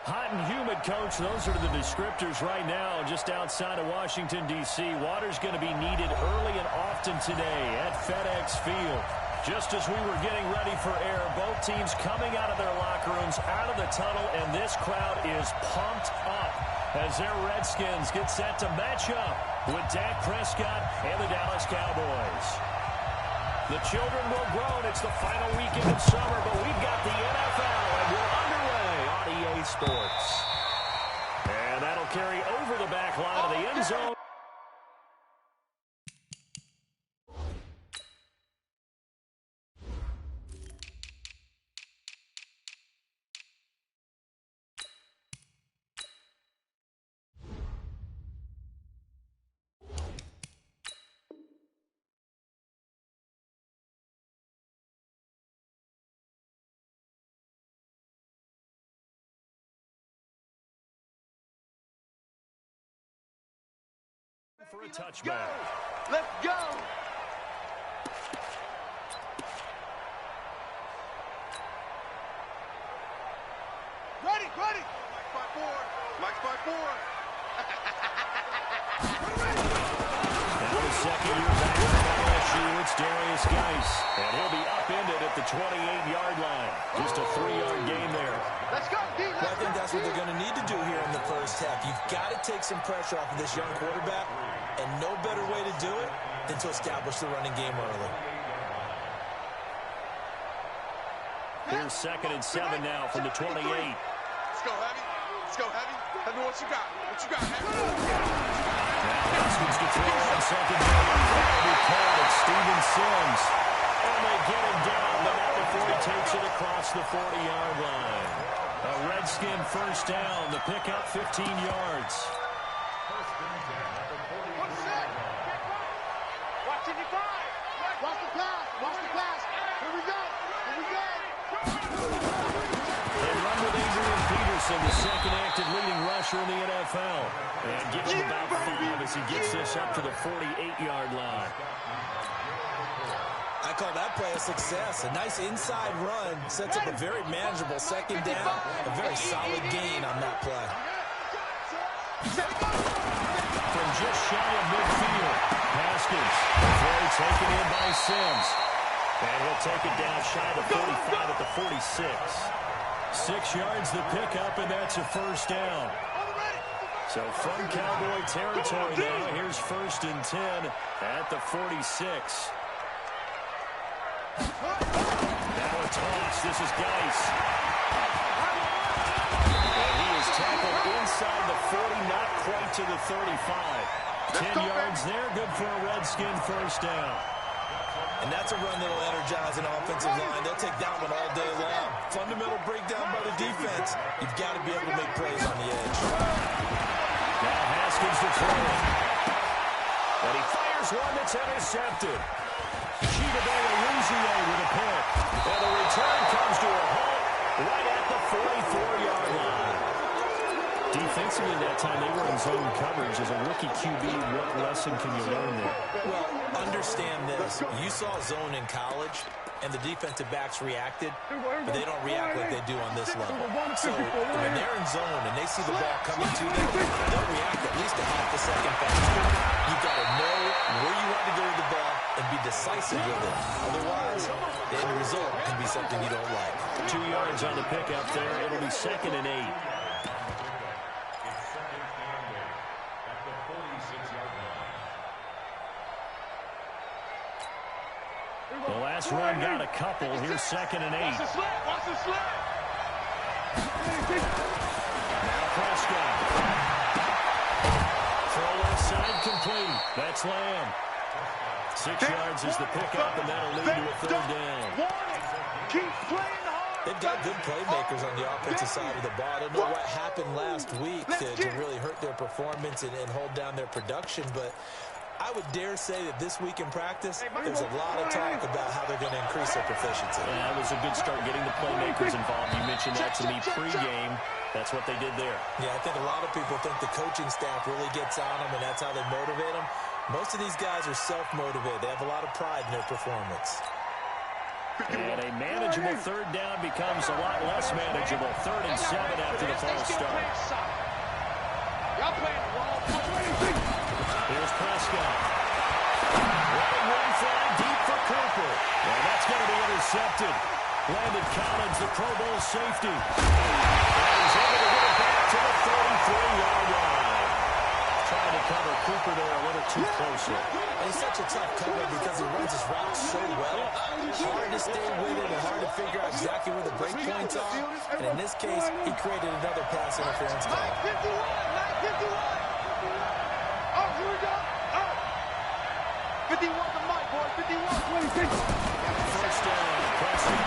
Hot and humid, Coach. Those are the descriptors right now just outside of Washington, D.C. Water's going to be needed early and often today at FedEx Field. Just as we were getting ready for air, both teams coming out of their locker rooms, out of the tunnel, and this crowd is pumped up as their Redskins get set to match up with Dak Prescott and the Dallas Cowboys. The children will grow, and it's the final weekend of summer, but we've got the NFL, and we're underway on EA Sports. And that'll carry over the back line of the end zone. For a touchback. Let's go. Ready. Mike's by four. Now the second year back from LSU, it's Darius Geis. And he'll be upended at the 28-yard line. Just a 3-yard gain there. Let's go, D. Well, I think that's what they're going to need to do here in the first half. You've got to take some pressure off of this young quarterback, and no better way to do it than to establish the running game early. Here's 2nd and 7 now from the 28. Let's go, Heavy. Heavy, what you got? Heavy? Haskins to throw on 2nd down. That'll be called at Steven Sims. And they get him down, but not before he takes it across the 40-yard line. A Redskin first down. The pickup 15 yards. Watch the pass. Here we go. They run with Adrian Peterson, the second active leading rusher in the NFL. And gives him about 5 as he gets this up to the 48-yard line. I call that play a success. A nice inside run sets up a very manageable second down. A very solid gain on that play. From just shy of midfield, Haskins. Throw taken in by Sims. And he'll take it down shy of the 45 at the 46. 6 yards the pickup, and that's a first down. So from Cowboy territory now, here's 1st and 10 at the 46. Now a toss. This is Geis. And he is tackled inside the 40, not quite to the 35. 10 yards there, good for a Redskin first down. And that's a run that'll energize an offensive line. They'll take that one all day long. Fundamental breakdown by the defense. You've got to be able to make plays on the edge. Now Haskins to throw. And he fires one that's intercepted. Chidobe Awuzie with a pick. And the return comes to a halt right at the 44-yard line. Defensively that time, they were in zone coverage. As a rookie QB, what lesson can you learn there? Well, understand this. You saw zone in college, and the defensive backs reacted, but they don't react like they do on this level. So when they're in zone and they see the ball coming to them, they'll react at least a half a second faster. You've got to know where you want to go with the ball and be decisive with it. Otherwise, the end result can be something you don't like. 2 yards on the pickup there. It'll be 2nd and 8. The last run got a couple. Here's 2nd and 8. Watch the slip. Now Prescott. Throw left side complete. That's Lamb. 6 yards is the pickup, and that'll lead to a 3rd down. Keep playing hard. They've got good playmakers on the offensive side of the ball. I don't know what happened last week to really hurt their performance and hold down their production, but I would dare say that this week in practice, there's a lot of talk about how they're going to increase their proficiency. Yeah, that was a good start getting the playmakers involved. You mentioned that to me pregame. That's what they did there. Yeah, I think a lot of people think the coaching staff really gets on them, and that's how they motivate them. Most of these guys are self-motivated. They have a lot of pride in their performance. And a manageable third down becomes a lot less manageable. 3rd and 7 after the false start. Y'all playing the wrong play. Here's Prescott. Running one fly deep for Cooper. And that's going to be intercepted. Landon Collins, the Pro Bowl safety. And he's able to get it back to the 33-yard line. Trying to cover Cooper there a little too closely. And he's such a tough cover because he runs his route so well. Hard to stay with it and hard to figure out exactly where the break points are. And in this case, he created another pass interference call. 951. Oh, here we go. Oh. 51 to Mike, boy. 51. 26. First down, Preston.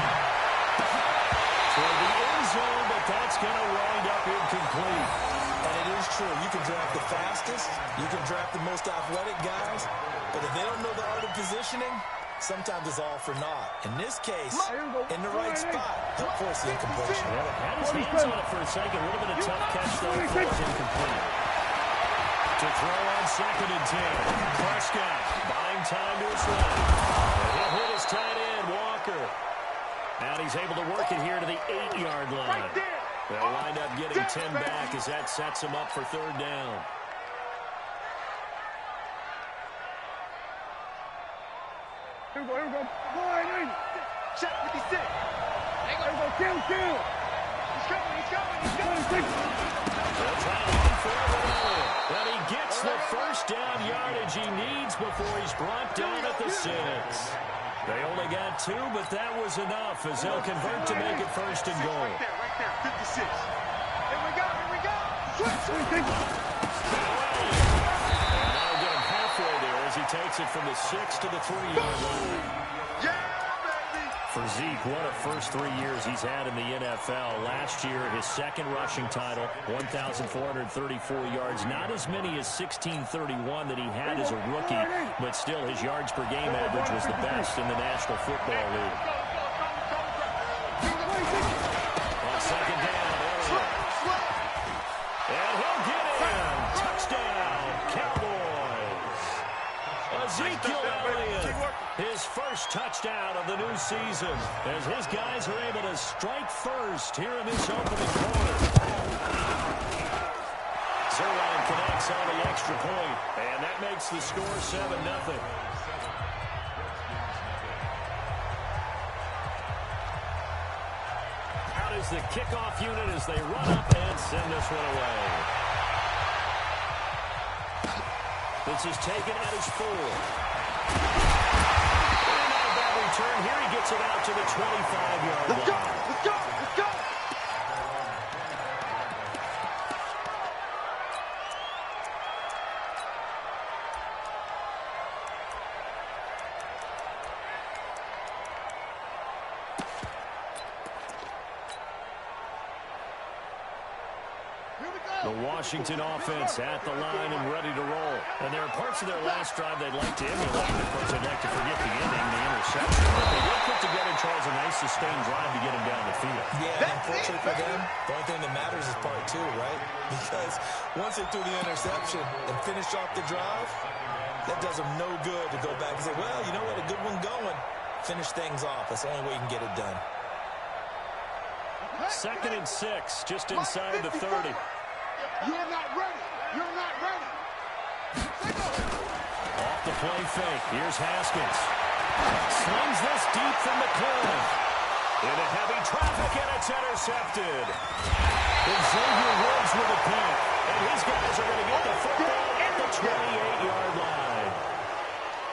Toward the end zone, but that's going to wind up incomplete. And it is true. You can draft the fastest. You can draft the most athletic guys. But if they don't know the art of positioning, sometimes it's all for naught. In this case, in the right spot, he'll force the incompletion. Well, had his hands on it for a second. A little bit of tough catch, though. Falls incomplete. To throw on 2nd and 10. Prescott buying time to his left. He'll hit his tight end, Walker. And he's able to work it here to the 8-yard line. They'll wind up getting 10 back as that sets him up for 3rd down. Here we go. Check 56. Here we go. Kill. He's coming. They'll try to run for it. But he gets the first down yardage he needs before he's brought down at the 6. They only got 2, but that was enough as they'll convert to make it 1st and goal. Right there. 56. Here we go. Switch. And that'll get him halfway there as he takes it from the 6 to the 3-yard line. Yeah, baby. For Zeke, what a first 3 years he's had in the NFL. Last year, his 2nd rushing title, 1,434 yards. Not as many as 1,631 that he had as a rookie, but still his yards per game average was the best in the National Football League. On 2nd down, and he'll get in. Touchdown, Cowboys. Ezekiel Elliott, his first touchdown of the new season, as his guys are able to strike first here in this opening quarter. Zerline connects on the extra point, and that makes the score 7-0. Out is the kickoff unit as they run up and send this one away. This is taken at his 4. Return here, he gets it out to the 25-yard line. Let's go. The Washington offense at the line and ready to roll. And there are parts of their last drive they'd like to emulate. Of course, they'd like to forget the ending, the interception. But they did put together, Charles, a nice sustained drive to get him down the field. Yeah, and unfortunately for them, the only thing that matters is part 2, right? Because once they threw the interception and finished off the drive, that does them no good to go back and say, well, you know what, a good one going. Finish things off. That's the only way you can get it done. 2nd and 6, just inside the 30. You're not ready. Off the play fake. Here's Haskins. Slings this deep from the corner. Into heavy traffic, and it's intercepted. Xavier Woods with a pick. And his guys are going to get the football at the 28-yard line.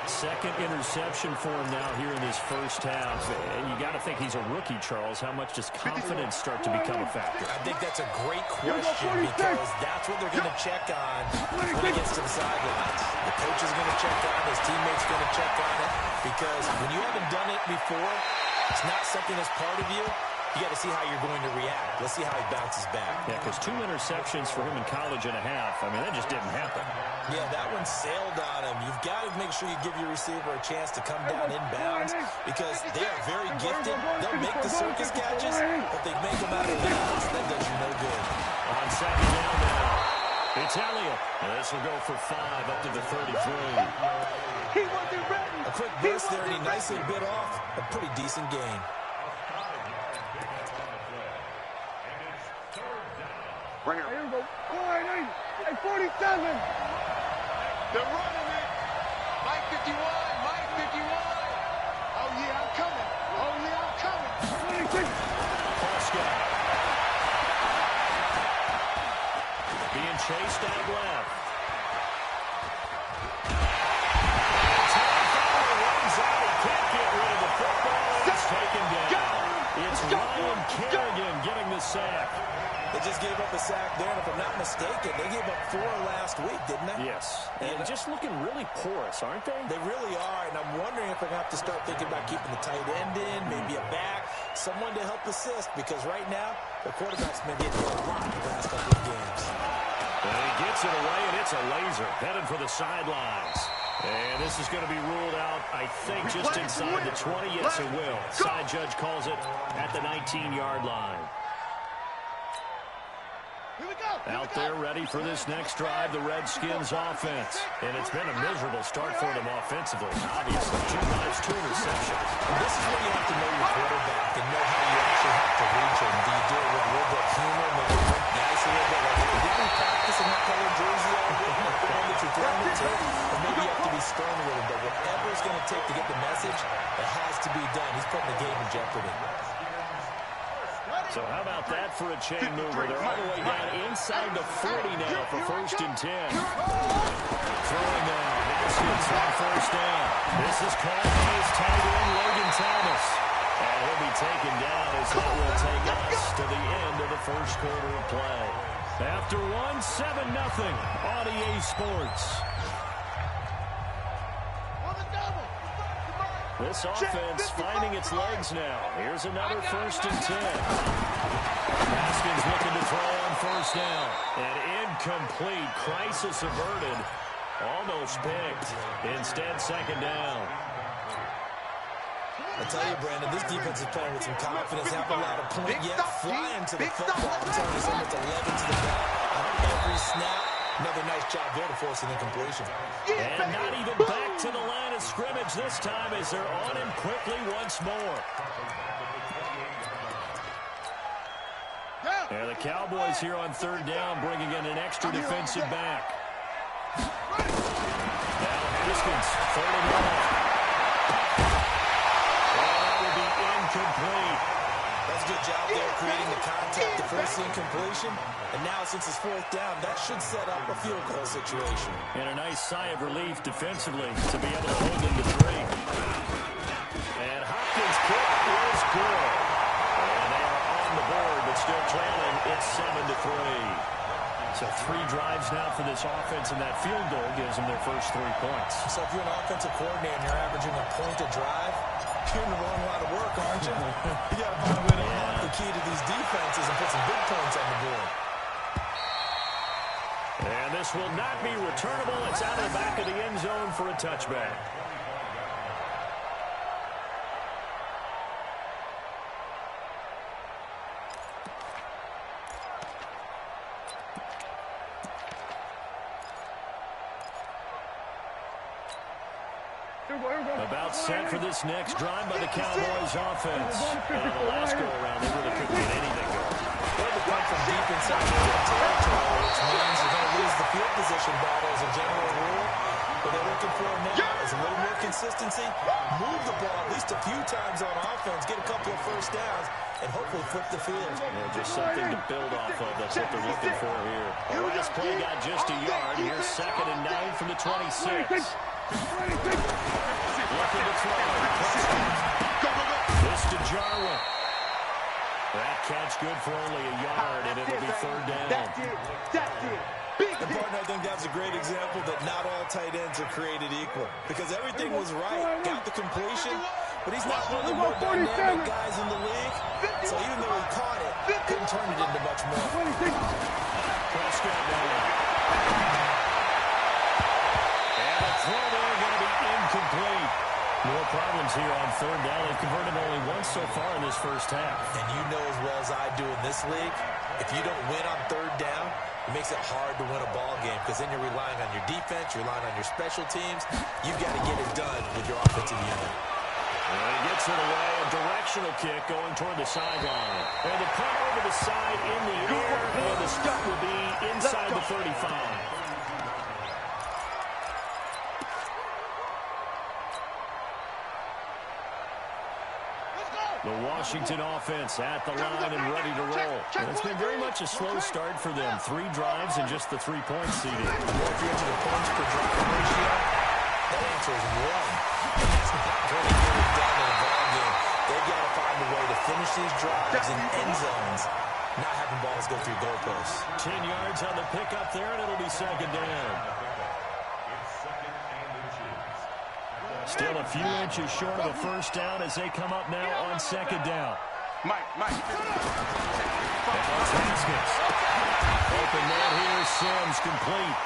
2nd interception for him now here in this first half. And you got to think he's a rookie, Charles. How much does confidence start to become a factor? I think that's a great question because that's what they're going to check on when he gets to the sidelines. The coach is going to check on it. His teammates are going to check on it because when you haven't done it before, it's not something that's part of you. You got to see how you're going to react. Let's see how he bounces back. Yeah, because 2 interceptions for him in college and a half. I mean, that just didn't happen. Yeah, that one sailed on him. You've got to make sure you give your receiver a chance to come down inbounds because they are very gifted. They'll make the circus catches, but they make them out of bounds. That does you no good. On 2nd down now, It's Elliott. And this will go for 5 up to the 33. He wasn't ready. A quick burst there, and he nicely bit off a pretty decent gain. Bring it. Here we go. Hey, 47. They're running it. Mike 51. Mike 51. Oh, yeah, I'm coming. Oh, yeah, I'm coming. 26. Prescott. Being chased out left. Terrifier runs out. He can't get rid of the football. It's taken down. It's Ryan Kerrigan getting the sack. They just gave up a sack there, and if I'm not mistaken, they gave up 4 last week, didn't they? Yes. And just looking really porous, aren't they? They really are, and I'm wondering if they're going to have to start thinking about keeping the tight end in, maybe a back, someone to help assist, because right now, the quarterback's been getting a lot the last couple of games. And he gets it away, and it's a laser headed for the sidelines. And this is going to be ruled out, I think, just inside the 20. Yes, it will. Side judge calls it at the 19-yard line. Out there ready for this next drive, the Redskins offense. And it's been a miserable start for them offensively. Obviously, 2 drives, 2 interceptions. This is where you have to know your quarterback and know how you actually have to reach him. Do you do it with a little bit of humor, maybe nice a little bit? Like, did we practice in that color jersey all week, the one that you're throwing it to? Or maybe you have to be stern with him. But whatever it's going to take to get the message, it has to be done. He's putting the game in jeopardy. So how about that for a chain mover? They're all the way down inside the 40 now for 1st and 10. Throwing down. Haskins on 1st down. This is called by his tight end, Logan Thomas. And he'll be taken down as that will take us to the end of the 1st quarter of play. After 7-0 on EA Sports. This offense finding its legs now. Here's another 1st and 10. Haskins looking to throw on 1st down. And incomplete. Crisis averted. Almost picked. Instead, 2nd down. I tell you, Brandon, this defense is playing with some confidence. Haven't allowed a point yet. Flying to the football. I'm telling you, it's almost 11 to the back. Every snap. Another nice job there to force an incompletion. And not even back to the line of scrimmage this time as they're on him quickly once more. And the Cowboys here on 3rd down bringing in an extra defensive back. Now Haskins, 3rd and 1. And that will be incomplete. That's a good job there creating the contact, the first incompletion. And now since it's 4th down, that should set up a field goal situation. And a nice sigh of relief defensively to be able to hold them to 3. And Hopkins' kick is good. And they are on the board, but still trailing. It's 7-3. So 3 drives now for this offense, and that field goal gives them their first 3 points. So if you're an offensive coordinator and you're averaging a point a drive, you're in the wrong line of work, aren't you? You got to find a way to unlock the key to these defenses and put some big points on the board. And this will not be returnable. It's out of the back of the end zone for a touchback. About set for this next drive by the Cowboys offense. And in the last go-around, they really couldn't get anything going. They had to come from deep inside the territory, which means you're going to lose the field position battle as a general rule. What they're looking for now is a little more consistency, move the ball at least a few times on offense, get a couple of 1st downs, and hopefully flip the field. Yeah, just something to build off of. That's what they're looking for here. The last play got just a yard. Here's 2nd and 9 from the 26. Looking to throw. This to Jarwin. That catch good for only a yard, and it'll be 3rd down. That's it. And partner, I think that's a great example that not all tight ends are created equal. Because everything was right. Got the completion, but he's not one of the more dynamic guys in the league. So even though he caught it, couldn't turn it into much more. Prescott down. And a throw there going to be incomplete. More problems here on 3rd down. They've converted only once so far in this first half. And you know as well as I do in this league, If you don't win on third down, it makes it hard to win a ball game because then you're relying on your defense, you're relying on your special teams. You've got to get it done with your offensive unit. And he gets it away, a directional kick going toward the sideline. And the punt over the side in the air, and the stop will be inside the 35. The Washington offense at the line and ready to roll. And it's been very much a slow start for them. 3 drives and just the 3-point seeding. Well, if you're into the points per drive ratio, that answer is 1. And that's not going to get it done in a ball game. They've got to find a way to finish these drives in end zones, not having balls go through goalposts. 10 yards on the pickup there, and it'll be second down. Still a few inches short of a first down as they come up now on second down. Mike. That's Haskins. Open man here, Sims complete.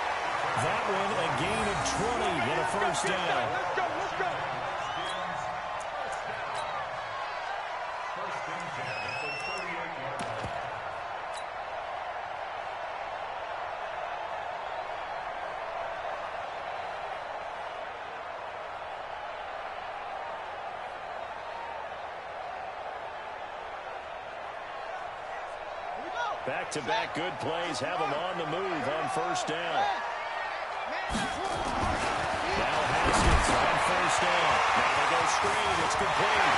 That one a gain of 20 and a first down. Let's go. Back-to-back good plays have them on the move on first down. Now Haskins on first down. Now they go screen. It's complete.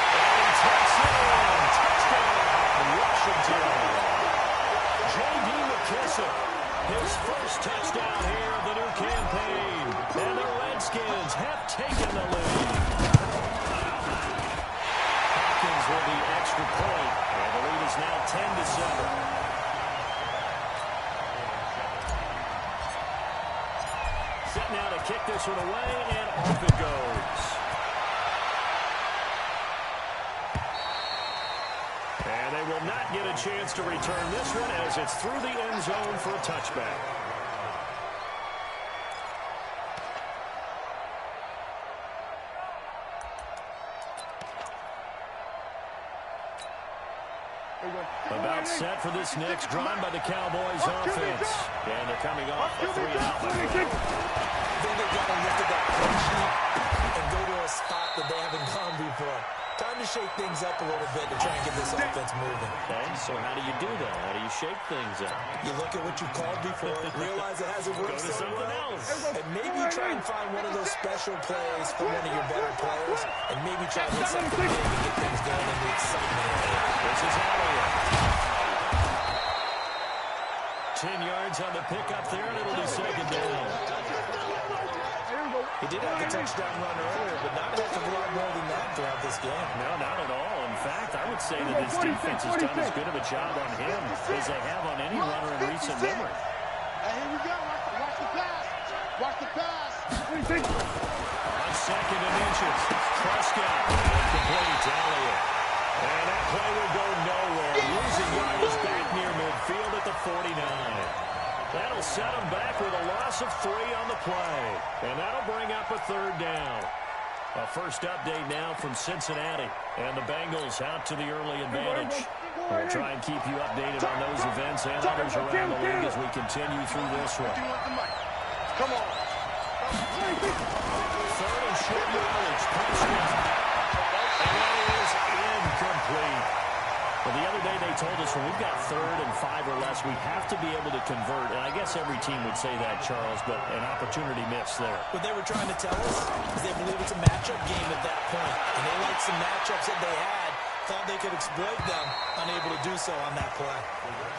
And touchdown, Washington. J.D. McKissick, his first touchdown here of the new campaign. And the Redskins have taken the lead. Will be extra point, and the lead is now 10-7. Set now to kick this one away, and off it goes. And they will not get a chance to return this one as it's through the end zone for a touchback. About set for this next drive by the Cowboys offense. And they're coming off a 3-out. I think they've got to look at that play sheet and go to a spot that they haven't gone before. Time to shake things up a little bit to try and get this offense moving. Okay, so how do you do that? How do you shake things up? You look at what you called before, realize it hasn't worked so well, and maybe try and find one of those special plays for one of your better players, and maybe try to hit something big and get things going in the excitement area. This is Elliott. 10 yards on the pickup there, and it'll be second down. He did have the touchdown run earlier, but not a heck of a lot more than that throughout this game. No, not at all. In fact, I would say that his defense has done as good of a job on him as they have on any runner in recent memory. Hey, here we go. Watch the pass. Watch the pass. On second and inches, Prescott. Complete to Elliott. And that play will go nowhere. Losing yardage back near midfield at the 49. That'll set them back with a loss of 3 on the play. And that'll bring up a third down. A first update now from Cincinnati. And the Bengals out to the early advantage. We'll try and keep you updated on those events and others around the league as we continue through this one. Come on. Third and short yardage. Prescott. And that is incomplete. Well, the other day they told us when we've got 3rd and 5 or less, we have to be able to convert. And I guess every team would say that, Charles, but an opportunity missed there. What they were trying to tell us is they believe it's a matchup game at that point. And they liked some matchups that they had, thought they could exploit them, unable to do so on that play.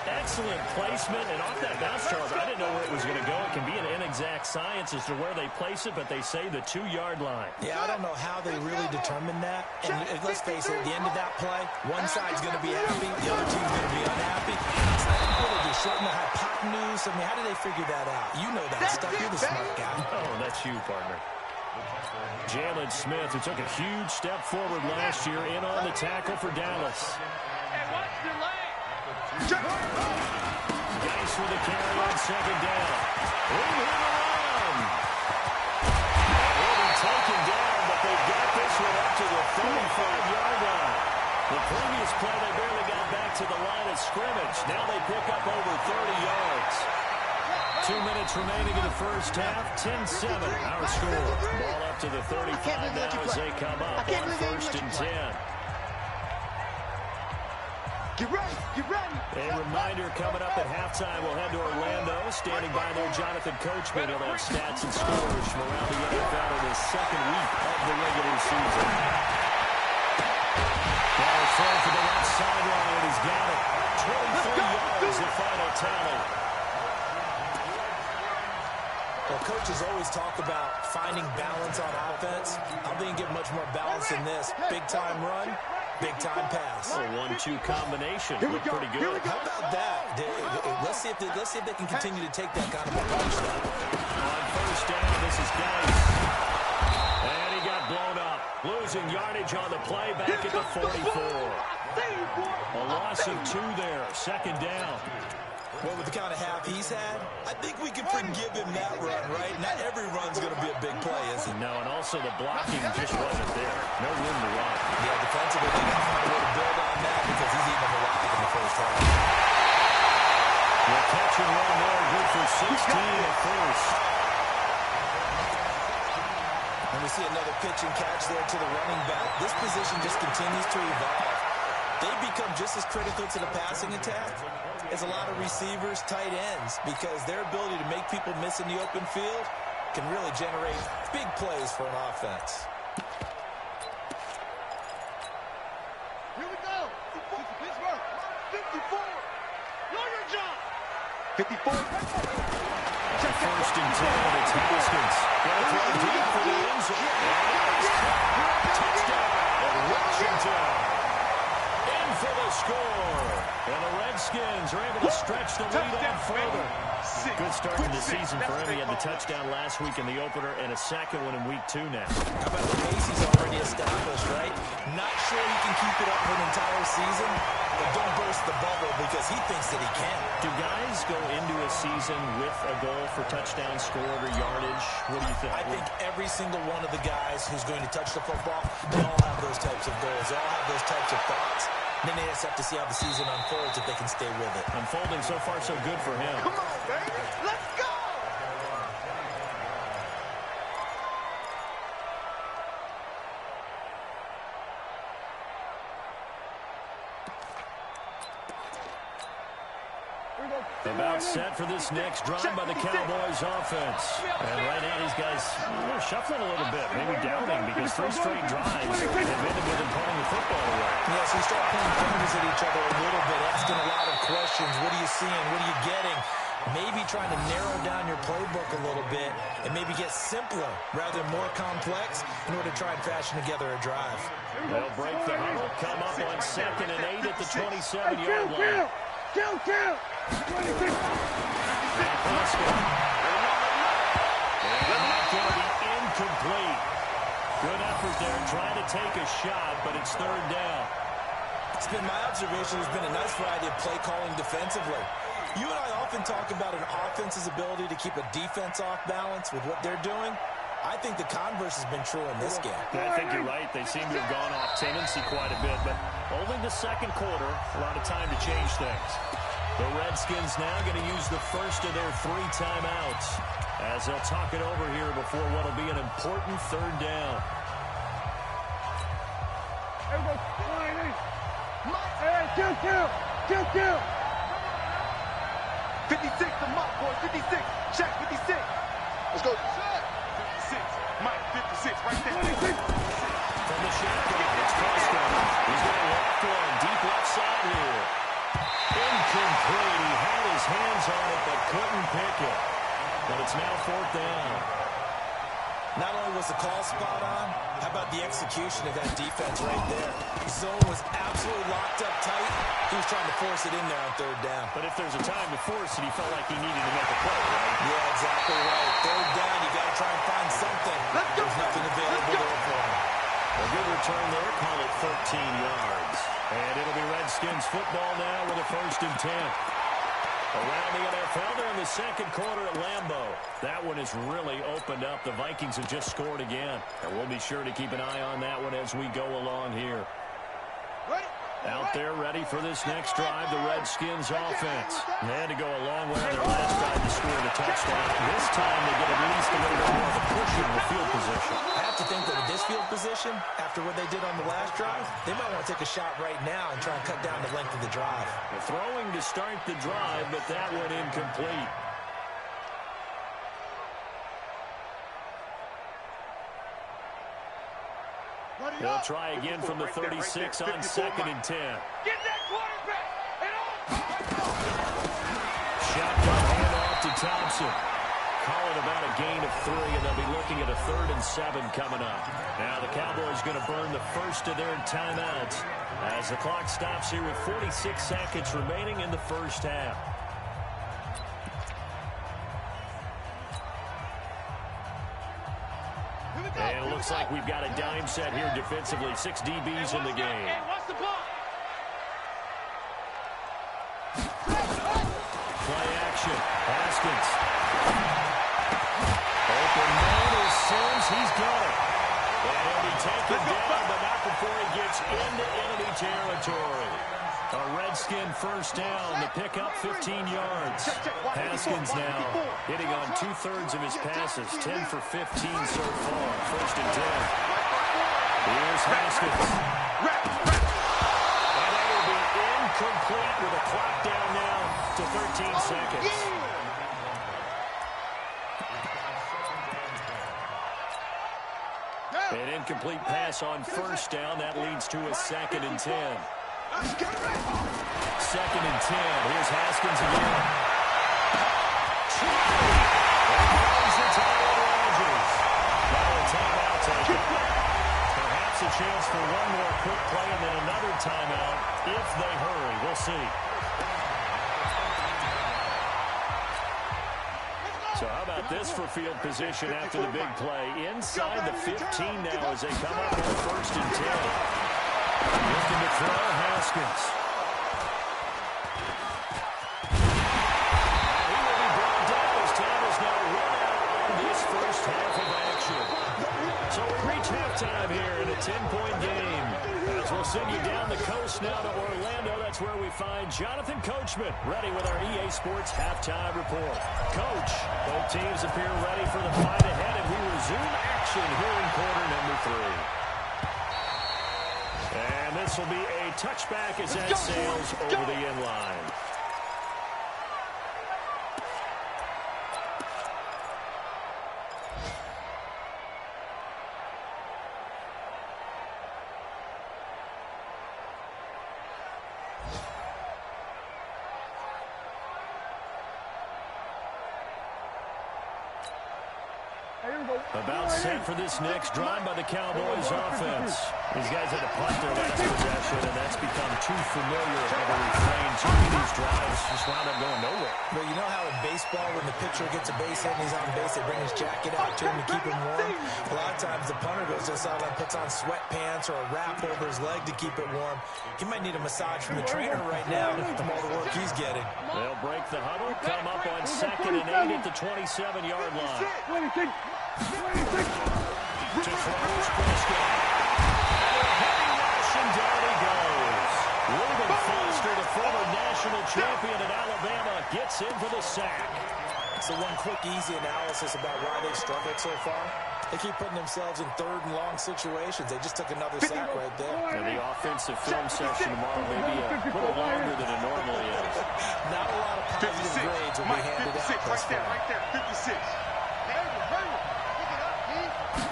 Excellent placement, and off that bounce, Charles, I didn't know where it was going to go. It can be an inexact science as to where they place it, but they say the 2-yard line. Yeah, I don't know how they really determined that. And let's face it, at the end of that play, one side's going to be happy, the other team's going to be unhappy. It's like, what did they shorten the hypotenuse? I mean, how did they figure that out? You know that stuff. You're the smart guy. Oh, that's you, partner. Jalen Smith, who took a huge step forward last year, in on the tackle for Dallas. And watch your leg. Geis with a carry on second down. Room here to run. Will be taken down, but they got this one up to the 35-yard line. The previous play, they barely got to the line of scrimmage. Now they pick up over 30 yards. 2 minutes remaining in the first half. 10-7, our score. Ball up to the 35 now as they come up on 1st and 10. Get ready, get ready. A reminder coming up at halftime. We'll head to Orlando. Standing by there, Jonathan Coachman. He'll have stats and scores from around the NFL in his second week of the regular season. Now a throw for the left sideline, and he's got it. 23 yards, the final tally. Well, coaches always talk about finding balance on offense. I don't think you get much more balance than this. Big-time run, big-time pass. A 1-2 combination. Looked pretty good. How about that? Let's see if they can continue to take that kind of approach now. On 1st down, this is Gotw. And he got blown up. Losing yardage on the play back at the 44. A loss of 2 there. 2nd down. Well, with the kind of half he's had, I think we can forgive him that run, right? Not every run's going to be a big play, is it? No, and also the blocking just wasn't there. No room to run. Yeah, defensively, they got to find a way to build on that because he's eating them alive in the first half. Well, catch and run there, good for 16 at first. And we see another pitch and catch there to the running back. This position just continues to evolve. They become just as critical to the passing attack as a lot of receivers, tight ends, because their ability to make people miss in the open field can really generate big plays for an offense. Here we go. Pittsburgh. 54. Your job. 54. First and 10, it's Haskins. Gonna throw deep for the end zone. Touchdown, Washington. In for the score. And the Redskins are able to stretch the lead on further. Good start to the season for him. He had the touchdown last week in the opener and a second one in week 2 now. How about the pace he's already established, right? Not sure he can keep it up for an entire season, but don't burst the bubble because he thinks that he can. Do guys go into a season with a goal for touchdown scored or yardage? What do you think? I think every single one of the guys who's going to touch the football, they all have those types of goals. They all have those types of thoughts. And then they just have to see how the season unfolds if they can stay with it. Unfolding so far so good for him. Come on, baby. Let's go. About set for this next drive by the Cowboys offense. And right now these guys shuffling a little bit, maybe doubting because 3 straight drives have ended with them pulling the football away. Yeah, so you start pointing fingers at each other a little bit, asking a lot of questions. What are you seeing? What are you getting? Maybe trying to narrow down your playbook a little bit and maybe get simpler rather than more complex in order to try and fashion together a drive. They'll break the huddle, come up on 2nd and 8 at the 27-yard line. Kill. 26. And Prescott. And that's going to be incomplete. Good effort there, trying to take a shot, but it's 3rd down. It's been my observation there's been a nice variety of play calling defensively. You and I often talk about an offense's ability to keep a defense off balance with what they're doing. I think the converse has been true in this game. I think you're right. They seem to have gone off tendency quite a bit, but only the 2nd quarter, a lot of time to change things. The Redskins now going to use the first of their 3 timeouts as they'll talk it over here before what will be an important 3rd down. Kill. 56, the Mike, boy, 56. Check, 56. Let's go. 56, Mike, 56, right there. 26. From the shotgun, it's Prescott. He's going to walk one, deep left side here. Incomplete. He had his hands on it, but couldn't pick it. But it's now 4th down. Not only was the call spot on, how about the execution of that defense right there? Zone was absolutely locked up tight. He was trying to force it in there on 3rd down. But if there's a time to force it, he felt like he needed to make a play, right? Yeah, exactly right. 3rd down, you got to try and find something. There's nothing available there for him. A good return there, call it 13 yards. And it'll be Redskins football now with a 1st and 10. Around the NFL, they're in the 2nd quarter at Lambeau. That one has really opened up. The Vikings have just scored again. And we'll be sure to keep an eye on that one as we go along here. Out there ready for this next drive, the Redskins offense. They had to go a long way on their last drive to score the touchdown. This time they get at least a little bit more of a push in the field position. I have to think that with this field position, after what they did on the last drive, they might want to take a shot right now and try and cut down the length of the drive. The throwing to start the drive, but that one incomplete. They'll try again from the 36 on 2nd and 10. Get that quarterback! Shotgun handoff to Thompson. Call it about a gain of 3, and they'll be looking at a 3rd and 7 coming up. Now the Cowboys going to burn the first of their timeouts as the clock stops here with 46 seconds remaining in the first half. And it looks like we've got a dime set here defensively. 6 DBs in the game. Play action. Haskins. Open man is Sims. He's got it. And he'll be taken down, but not before he gets into enemy territory. A Redskin first down. The pickup 15 yards. Haskins now hitting on 2/3 of his passes. 10 for 15 so far. 1st and 10. Here's Haskins. And that will be incomplete with a clock down now to 13 seconds. An incomplete pass on first down. That leads to a 2nd and 10. 2nd and 10. Here's Haskins again. There goes the timeout, Rodgers. Now a timeout taken. Perhaps a chance for one more quick play and then another timeout if they hurry. We'll see. So how about this for field position after the big play? Inside the 15 now as they come up with 1st and 10. Looking to throw, Haskins. He will be brought down as time is now run out on this first half of action. So we reach halftime here in a 10-point game. As we'll send you down the coast now to Orlando, that's where we find Jonathan Coachman, ready with our EA Sports halftime report. Coach, both teams appear ready for the fight ahead, and we resume action here in quarter number 3. And this will be a touchback as that sails over the end line. About set for this next drive by the Cowboys offense. These guys had to punt their last possession, and that's become too familiar of a refrain. Too many of these drives just wound up going nowhere. But you know how in baseball, when the pitcher gets a base hit and he's on base, they bring his jacket out to him to keep him warm? A lot of times the punter goes to the sideline, puts on sweatpants or a wrap over his leg to keep it warm. He might need a massage from the trainer right now from all the work he's getting. They'll break the huddle, come up on 2nd and 8 at the 27-yard line. To throws Prescott. Heavy rush, and down he goes. Reuben Foster, the former national champion at Alabama, gets in for the sack. So one quick, easy analysis about why they've struggled so far. They keep putting themselves in 3rd and long situations. They just took another sack right there. And the offensive film session tomorrow may be a little longer than it normally is. Not a lot of positive grades will be handed out thus far. Right there, 56.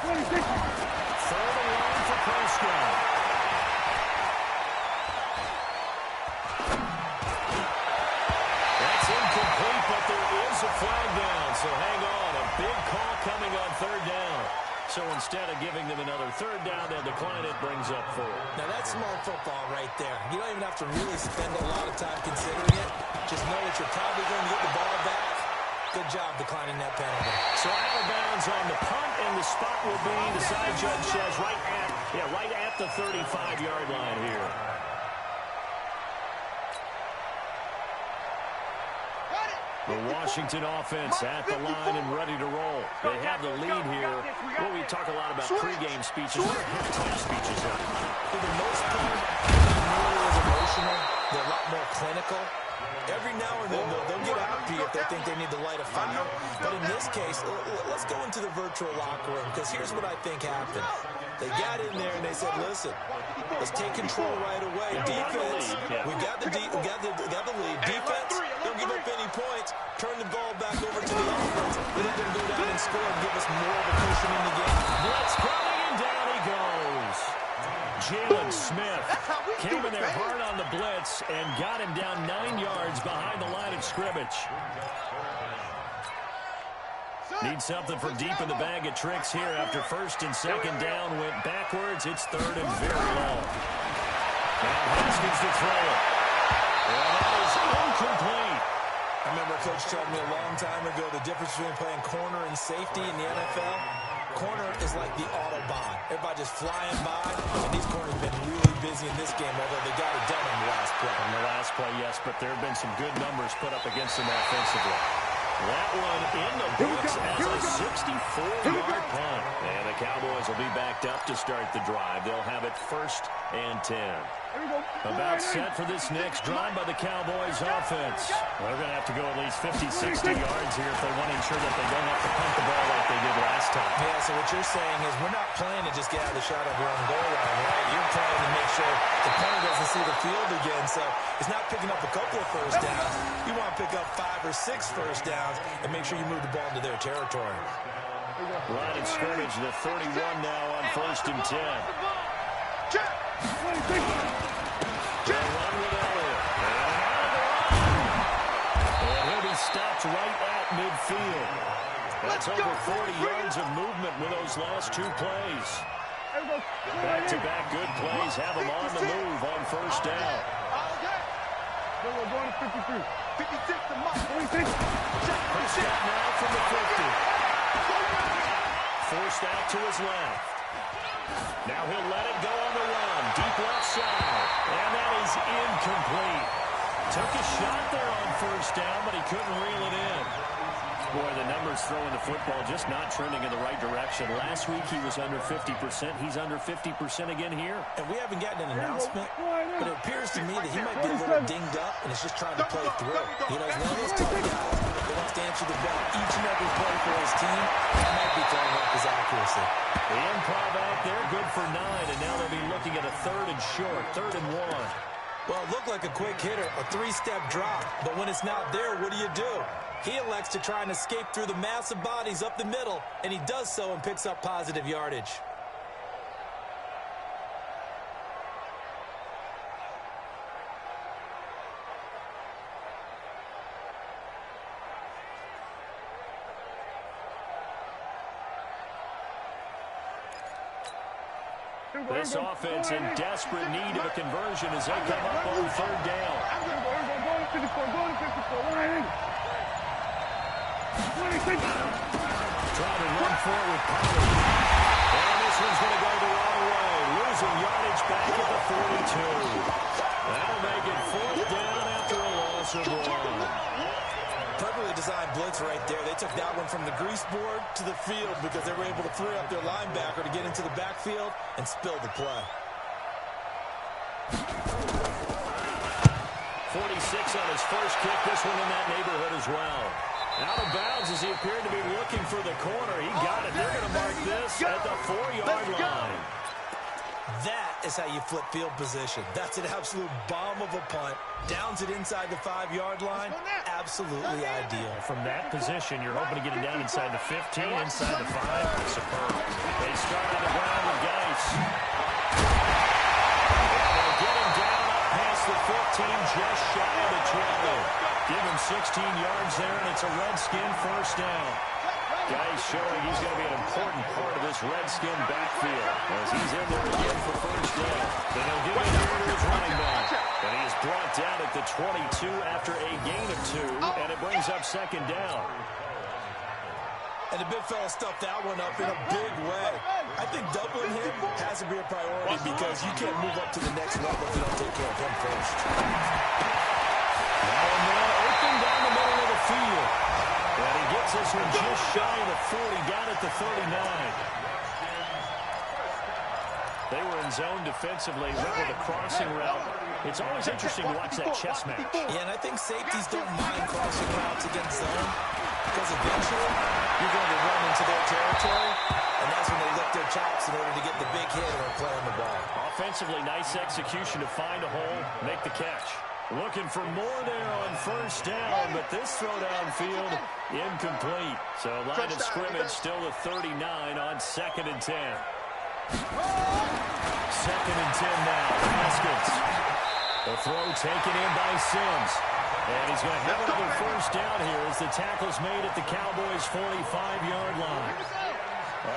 Third and long for Prescott. That's incomplete, but there is a flag down. So hang on, a big call coming on 3rd down. So instead of giving them another 3rd down, they'll decline it, brings up 4. Now that's smart football right there. You don't even have to really spend a lot of time considering it. Just know that you're probably going to get the ball back. Good job declining that penalty. So out of bounds on the punt, and the spot will be, the side judge says, right at the 35-yard line here. The Washington offense at the line and ready to roll. They have the lead here. Well, we talk a lot about pregame speeches. What are halftime speeches like? For the most part, not nearly as tackle. Every now and then, they'll get out if they think they need to light a fire. But in this case, let's go into the virtual locker room, because here's what I think happened. They got in there and they said, listen, let's take control right away. Defense, we got the lead. Defense, don't give up any points. Turn the ball back over to the offense. Let them go down and score and give us more of a cushion in the game. Blitz coming, and down he goes. Jalen Smith came in there hard on the blitz and got him down 9 yards behind the line of scrimmage. Need something from deep in the bag of tricks here after first and second down went backwards. It's third and very long. Now Haskins to throw it. And that is incomplete. I remember a coach told me a long time ago the difference between playing corner and safety in the NFL. Corner is like the Autobahn. Everybody just flying by, and these corners have been really busy in this game, although they got it done on the last play. On the last play, yes, but there have been some good numbers put up against them offensively. That one in the books as a 64-yard punt. And the Cowboys will be backed up to start the drive. They'll have it 1st and 10. About set for this next drive by the Cowboys offense. They're going to have to go at least 50, 60 yards here if they want to ensure that they don't have to punt the ball like they did last time. Yeah, so what you're saying is we're not playing to just get out of the shot of your own goal line, right? You're playing to make sure the punter doesn't see the field again. So it's not picking up a couple of first downs. You want to pick up 5 or 6 first downs and make sure you move the ball into their territory. Line of scrimmage, the 31 now on 1st and 10. They'll run with Elliott. And he'll be stopped right at midfield. That's over 40 yards of movement with those last 2 plays. Back-to-back good plays have them on the move on 1st down. Going to 53. 56 to Mike. Prescott now from the 50. Forced out to his left. Now he'll let it go on the run. Deep left side. And that is incomplete. Took a shot there on 1st down, but he couldn't reel it in. Boy, the numbers throwing the football just not trending in the right direction. Last week he was under 50%. He's under 50% again here. And we haven't gotten an announcement, but it appears to me that he might be a little dinged up and is just trying to play through. You know, he's one of those tough guys that wants to answer the bell each and every play for his team. He might be throwing up his accuracy. The improv out there, good for 9, and now they'll be looking at a 3rd and short, 3rd and 1. Well, it looked like a quick hitter, a 3-step drop, but when it's not there, what do? He elects to try and escape through the massive bodies up the middle, and he does so and picks up positive yardage. This offense in desperate need of a conversion as they come up on 3rd down. Trying to run for it with power. And this one's going to go the wrong way. Losing yardage back at the 42. That'll make it 4th down after a loss of 1. Perfectly designed blitz right there. They took that one from the grease board to the field because they were able to free up their linebacker to get into the backfield and spill the play. 46 on his first kick. This one in that neighborhood as well. Out of bounds as he appeared to be looking for the corner. He got it. They're going to mark this at the 4-yard line. That is how you flip field position. That's an absolute bomb of a punt. Downs it inside the 5-yard line. Absolutely ideal. From that position, you're hoping to get it down inside the 15, inside the 5. Superb. They start on the ground with Gotw. They'll get him down up past the 15, just shy of the 12. Give him 16 yards there, and it's a Redskin 1st down. Guys showing he's going to be an important part of this Redskin backfield as he's in there again for 1st down. Then he'll give it here to his running back. And he is brought down at the 22 after a gain of 2, and it brings up 2nd down. And the big fella stuffed that one up in a big way. I think doubling him has to be a priority because you can't move up to the next level if you don't take care of him first. Now open down the middle of the field. And he gets this one just shy of the 40, down at the 39. They were in zone defensively, went with a crossing route. It's always interesting to watch that chess match. Yeah, and I think safeties don't mind crossing routes against zone because eventually you're going to run into their territory, and that's when they lift their chops in order to get the big hit or play on the ball. Offensively, nice execution to find a hole, make the catch. Looking for more there on first down, but this throw downfield incomplete. So line of scrimmage still the 39 on 2nd and 10. 2nd and 10 now. Haskins. The throw taken in by Sims. And he's going to have another first down here as the tackle's made at the Cowboys' 45-yard line.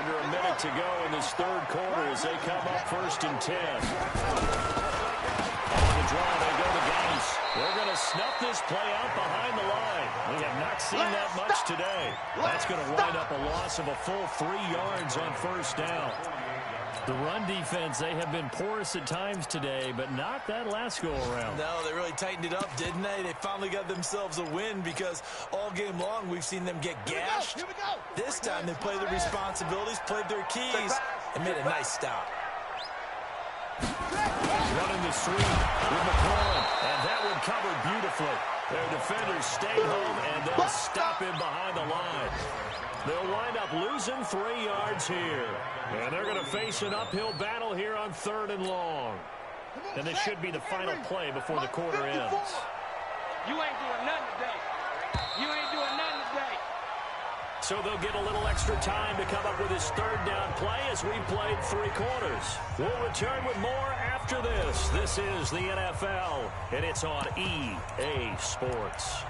Under a minute to go in this third quarter as they come up 1st and 10. On the draw, they go to Gotw. They're going to snuff this play out behind the line. We have not seen that much today. That's going to wind up a loss of a full 3 yards on first down. The run defense, they have been porous at times today, but not that last go-around. No, they really tightened it up, didn't they? They finally got themselves a win because all game long we've seen them get gashed. This time they played their responsibilities, played their keys, and made a nice stop. Running the sweep with McClellan, and that one covered beautifully. Their defenders stay home, and they'll stop him behind the line. They'll wind up losing 3 yards here. And they're going to face an uphill battle here on 3rd and long. And this should be the final play before the quarter ends. You ain't doing nothing today. You ain't doing nothing today. So they'll get a little extra time to come up with his 3rd down play as we played 3 quarters. We'll return with more after this. This is the NFL, and it's on EA Sports.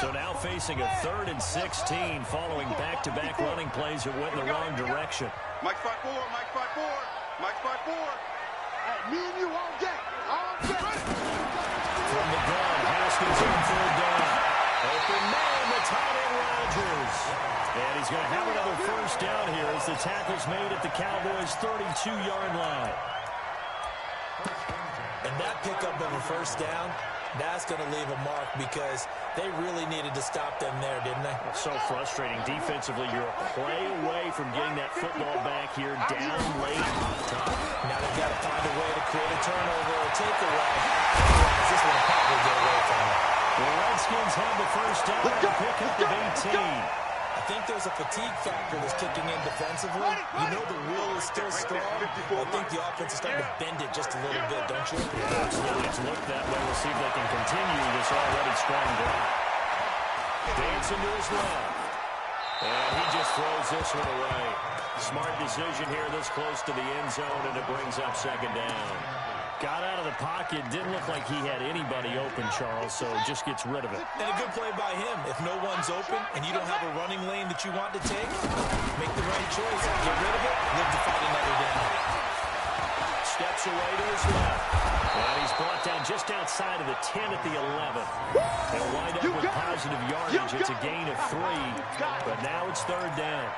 So now facing a 3rd and 16 following back-to-back running plays that went in the wrong direction. Mike 5-4, Mike 5-4, Mike 5-4. Hey, me and you all day. All day. From the gun, Haskins on 3rd down. Open man, the tight end Rodgers. And he's going to have another first down here as the tackle's made at the Cowboys' 32-yard line. And that pickup of a first down, that's going to leave a mark because they really needed to stop them there, didn't they? It's so frustrating. Defensively, you're a play away from getting that football back here down late. Now they've got to find a way to create a turnover or takeaway. Otherwise, this will probably get away from them. The Redskins have the first down to pick up the 18. I think there's a fatigue factor that's kicking in defensively. You know the will is still strong. I think the offense is starting to bend it just a little bit, don't you? Yeah, absolutely. It's looked that way. We'll see if they can continue this already strong drive. Dancing to his left. And he just throws this one away. Smart decision here this close to the end zone, and it brings up 2nd down. Got out of the pocket. Didn't look like he had anybody open, Charles, so just gets rid of it. And a good play by him. If no one's open and you don't have a running lane that you want to take, make the right choice. Get rid of it. Live to fight another down. Steps away to his left. And he's brought down just outside of the 10 at the 11. They'll wind up with positive yardage. It's a gain of 3, but now it's 3rd down.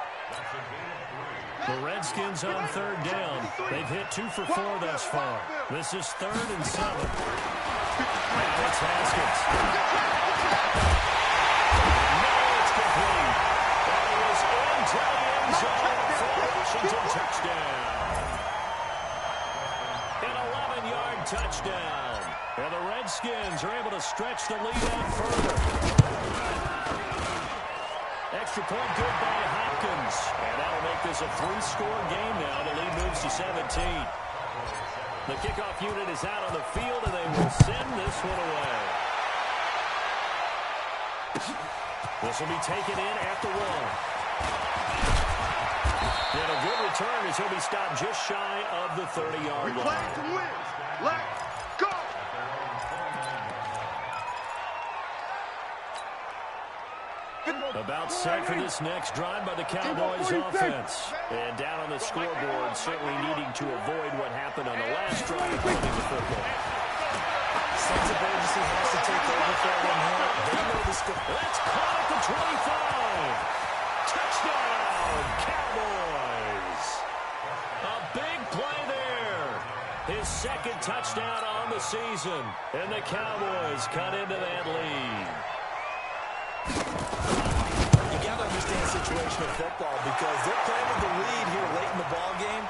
The Redskins on 3rd down. They've hit 2 for 4 thus far. This is 3rd and 7. Now it's Haskins. Now it's complete. That was into the end zone for Washington touchdown. An 11-yard touchdown. And the Redskins are able to stretch the lead out further. Extra point good by Hopkins. And that'll make this a 3-score game now. The lead moves to 17. The kickoff unit is out on the field, and they will send this one away. This will be taken in at the 1. And a good return as he'll be stopped just shy of the 30-yard line. We play to win. Let's go. About set for this next drive by the Cowboys offense. And down on the scoreboard, certainly needing to avoid what happened on the last drive of running the football. Sense of urgency has to take over for them here. They know the score. That's caught at the 25. Touchdown, Cowboys. A big play there. His second touchdown on the season. And the Cowboys cut into that lead. You got to understand situational football because they're playing with the lead here late in the ball game.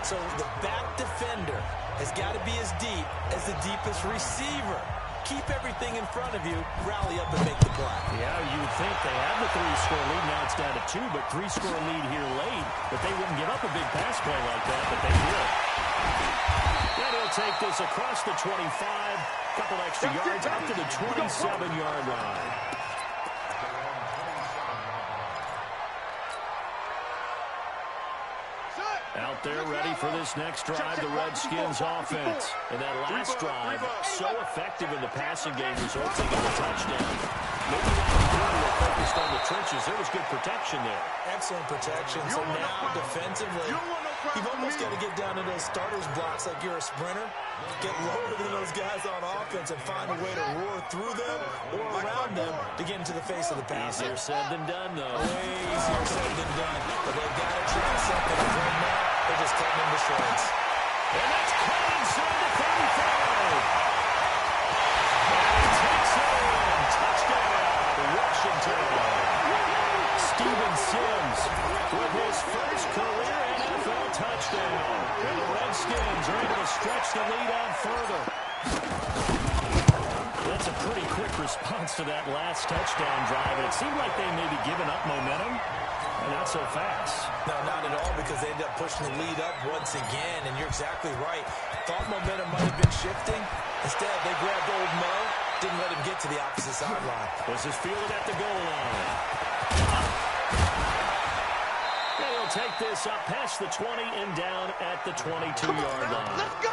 So the back defender has got to be as deep as the deepest receiver. Keep everything in front of you, rally up and make the play. Yeah, you would think they have the 3-score lead. Now it's down to 2, but 3-score lead here late. But they wouldn't give up a big pass play like that, but they did. Then he'll take this across the 25, couple extra yards up to the 27-yard line. Out there ready for this next drive, the Redskins offense. And that last drive, so effective in the passing game, resulting in a touchdown. Maybe not really focused on the trenches. There was good protection there. Excellent protection. So now, defensively, you've almost got to get down to those starters blocks like you're a sprinter. Get lower than those guys on offense and find a way to roar through them or around them to get into the face of the passer. Easier said than done, though. Way easier said than done. But they've got to try something. And right now, they're just cutting into shreds. And that's caught inside the 35. And he takes it in. Touchdown, Washington. Steven Sims with his first career NFL touchdown. And the Redskins are able to stretch the lead out further. That's a pretty quick response to that last touchdown drive. It seemed like they may be giving up momentum. Not so fast. No, not at all, because they ended up pushing the lead up once again, and you're exactly right. Thought momentum might have been shifting. Instead, they grabbed old Mo, didn't let him get to the opposite sideline. This is fielded at the goal line. And he'll take this up past the 20 and down at the 22-yard line. Let's go!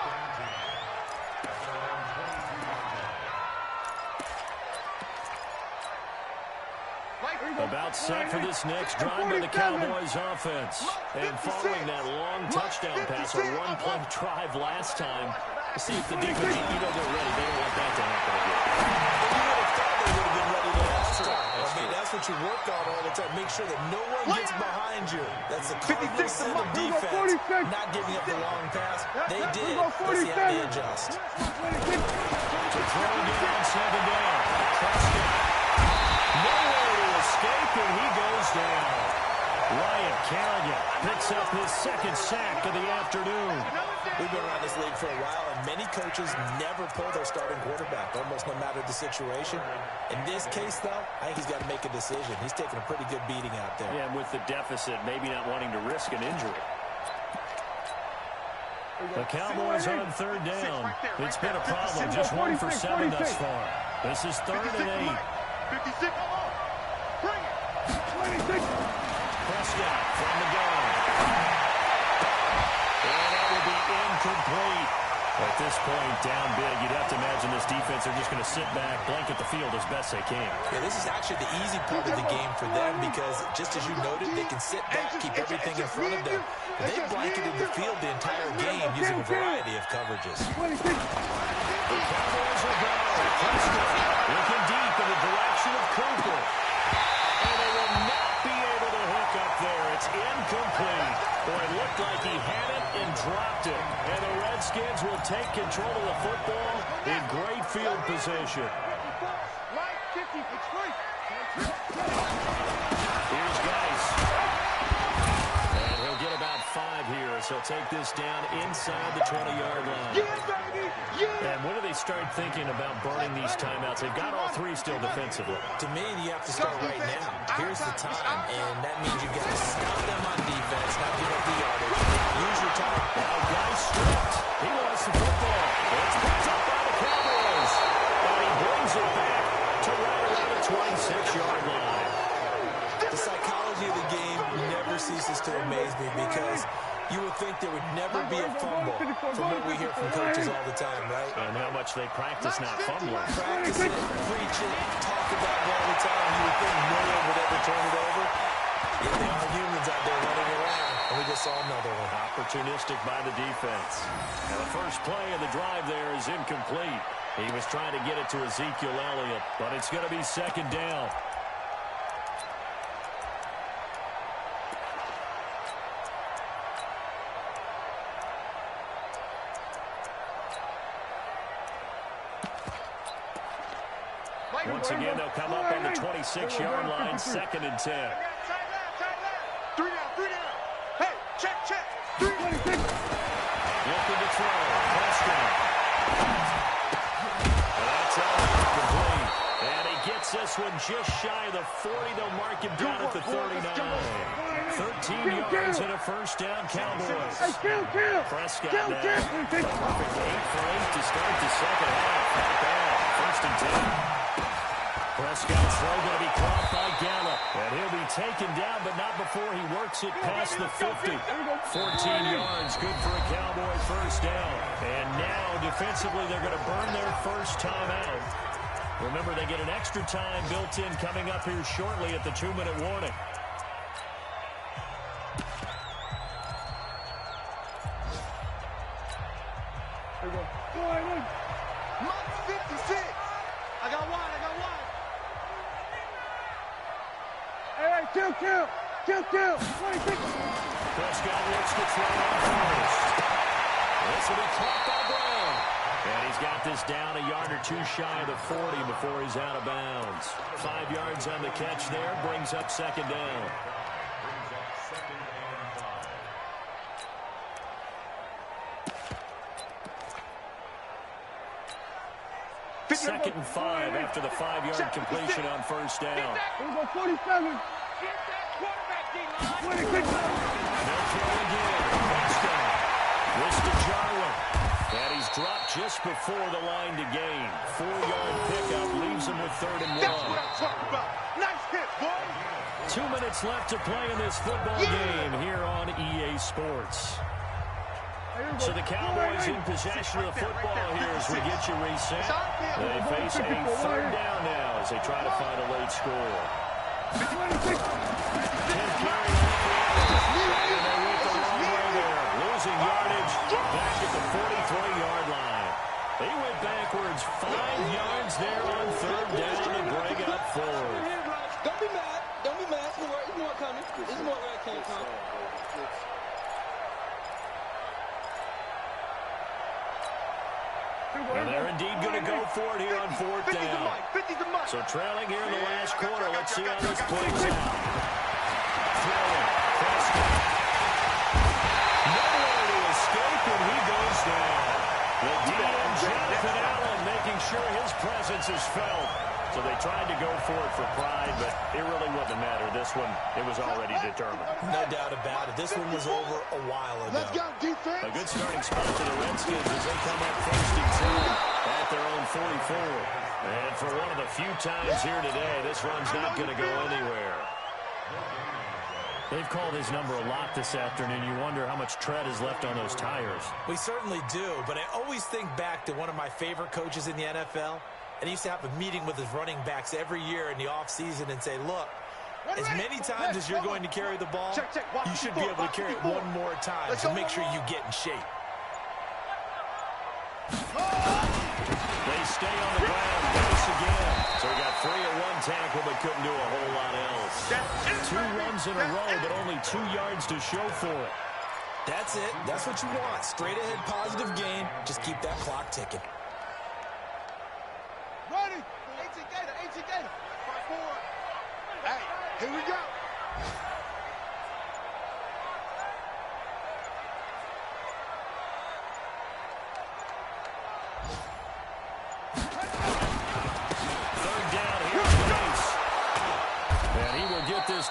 About set for this next drive by the Cowboys offense. And following that long touchdown pass, a one-play drive last time. Let's see if the defense, they're ready. They don't want that to happen again. You would have thought they would have been ready the last time. I mean, that's what you work on all the time. Make sure that no one gets behind you. That's the cardinal sin of defense. Not giving up the long pass. They did. Let's see how they adjust. To throw again on second down. Prescott. Nowhere to escape, and he goes down. Ryan Kerrigan picks up his second sack of the afternoon. We've been around this league for a while, and many coaches never pull their starting quarterback, almost no matter the situation. In this case, though, I think he's got to make a decision. He's taking a pretty good beating out there. Yeah, and with the deficit, maybe not wanting to risk an injury. The Cowboys on third down. It's been a problem, just 1 for 7 thus far. This is 3rd and 8. 56, bring it! 26! Prescott from the gun. And that will be incomplete. At this point, down big, you'd have to imagine this defense are just going to sit back, blanket the field as best they can. Yeah, this is actually the easy part of the game for them because, just as you noted, they can sit back, keep everything in front of them. They've blanketed the field the entire game using a variety of coverages. The Cowboys are going. Prescott looking deep in the direction of Cooper. And they will not be able to hook up there. It's incomplete. Boy, it looked like he had it and dropped it. And the Redskins will take control of the football in great field position. Here's Geis. And he'll get about 5 here as he'll take this down inside the 20-yard line. And when do they start thinking about burning these timeouts? They've got all 3 still defensively. To me, you have to start right now. Here's the time, and that means you've got to stop them on defense, not give up the yardage. Use your time. Now, Geis stripped. He lost the football. It's picked up by the Cowboys. And he brings it back to right around the 26-yard line. The psychology of the game never ceases to amaze me because you would think there would never be a fumble from what we hear from coaches all the time, right? And how much they practice not fumbling. Practice it, preach it, talk about it all the time. You would think no one would ever turn it over. Yet there are humans out there running around, and we just saw another one. Opportunistic by the defense. And the first play of the drive there is incomplete. He was trying to get it to Ezekiel Elliott, but it's going to be second down. Once again, they'll come up on the 26-yard line, 2nd and 10. 3 down. Hey, check. 26. Looking to throw. Prescott. That's out complete. And he gets this one just shy of the 40. They'll mark him down at the 39. 13 yards and a first down, Cowboys. Prescott now. Perfect 8 for 8 to start the second half. Not bad. 1st and 10. Prescott's throw going to be caught by Gallup. And he'll be taken down, but not before he works it past the 50. 14 yards, good for a Cowboy first down. And now, defensively, they're going to burn their first time out. Remember, they get an extra time built in coming up here shortly at the 2-minute warning. Mike 56. I got one. Hey, kill. 26. Prescott looks to throw on first. This will be caught by Brown. And he's got this down a yard or two shy of the 40 before he's out of bounds. 5 yards on the catch there, brings up 2nd down. Second and 5 after the 5-yard completion on first down. 47. They'll throw again. Prescott. Wrist to Jarwin. And he's dropped just before the line to gain. 4-yard pickup leaves him with 3rd and 1. That's what I'm talking about. Nice hit, boy. 2 minutes left to play in this football game here on EA Sports. So the Cowboys in possession of the football here as we get you reset. They face a 3rd down now as they try to find a late score. 10 carry. And they went the wrong way there. Losing yardage back at the 43-yard line. They went backwards 5 yards there on 3rd down to bring it up forward. Don't be mad. There's more coming. There's more where it came from. And they're indeed going to go for it here on 4th down. So trailing here in the last quarter. Let's see how this plays out. Throwing. Prescott. Nowhere to escape, and he goes down. The DM, Jonathan Allen, making sure his presence is felt. So they tried to go for it for pride, but it really wouldn't matter. This one, it was already determined. No doubt about it. This one was over a while ago. Let's go, defense. A good starting spot for the Redskins as they come up 1st and 10 at their own 44. And for one of the few times here today, this run's not going to go anywhere. They've called his number a lot this afternoon. You wonder how much tread is left on those tires. We certainly do, but I always think back to one of my favorite coaches in the NFL. And he used to have a meeting with his running backs every year in the offseason and say, look, as many times as you're going to carry the ball, you should be able to carry it one more time. So make sure you get in shape. They stay on the ground. Base again. So he got 3 at one tackle, but couldn't do a whole lot else. 2 runs in a row, but only 2 yards to show for it. That's it. That's what you want. Straight ahead, positive gain. Just keep that clock ticking. Ready. 18 Gator. Hey, here we go.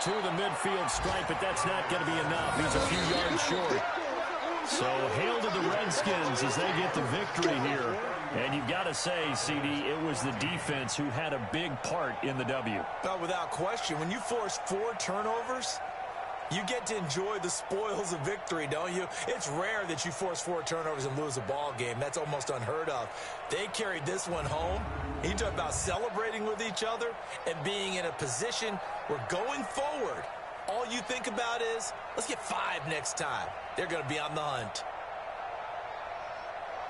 To the midfield stripe, but that's not going to be enough. He's a few yards short. So hail to the Redskins as they get the victory here. And you've got to say, CD, it was the defense who had a big part in the W. Oh, without question. When you force 4 turnovers, you get to enjoy the spoils of victory, don't you? It's rare that you force 4 turnovers and lose a ball game. That's almost unheard of. They carried this one home. You talk about celebrating with each other and being in a position where going forward, all you think about is, let's get 5 next time. They're going to be on the hunt.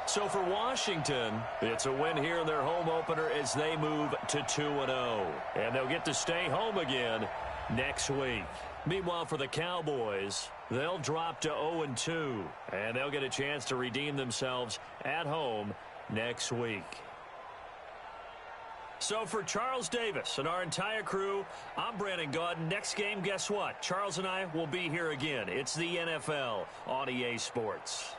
So for Washington, it's a win here in their home opener as they move to 2-0. And they'll get to stay home again next week. Meanwhile, for the Cowboys, they'll drop to 0-2, and they'll get a chance to redeem themselves at home next week. So for Charles Davis and our entire crew, I'm Brandon Gotw. Next game, guess what? Charles and I will be here again. It's the NFL on EA Sports.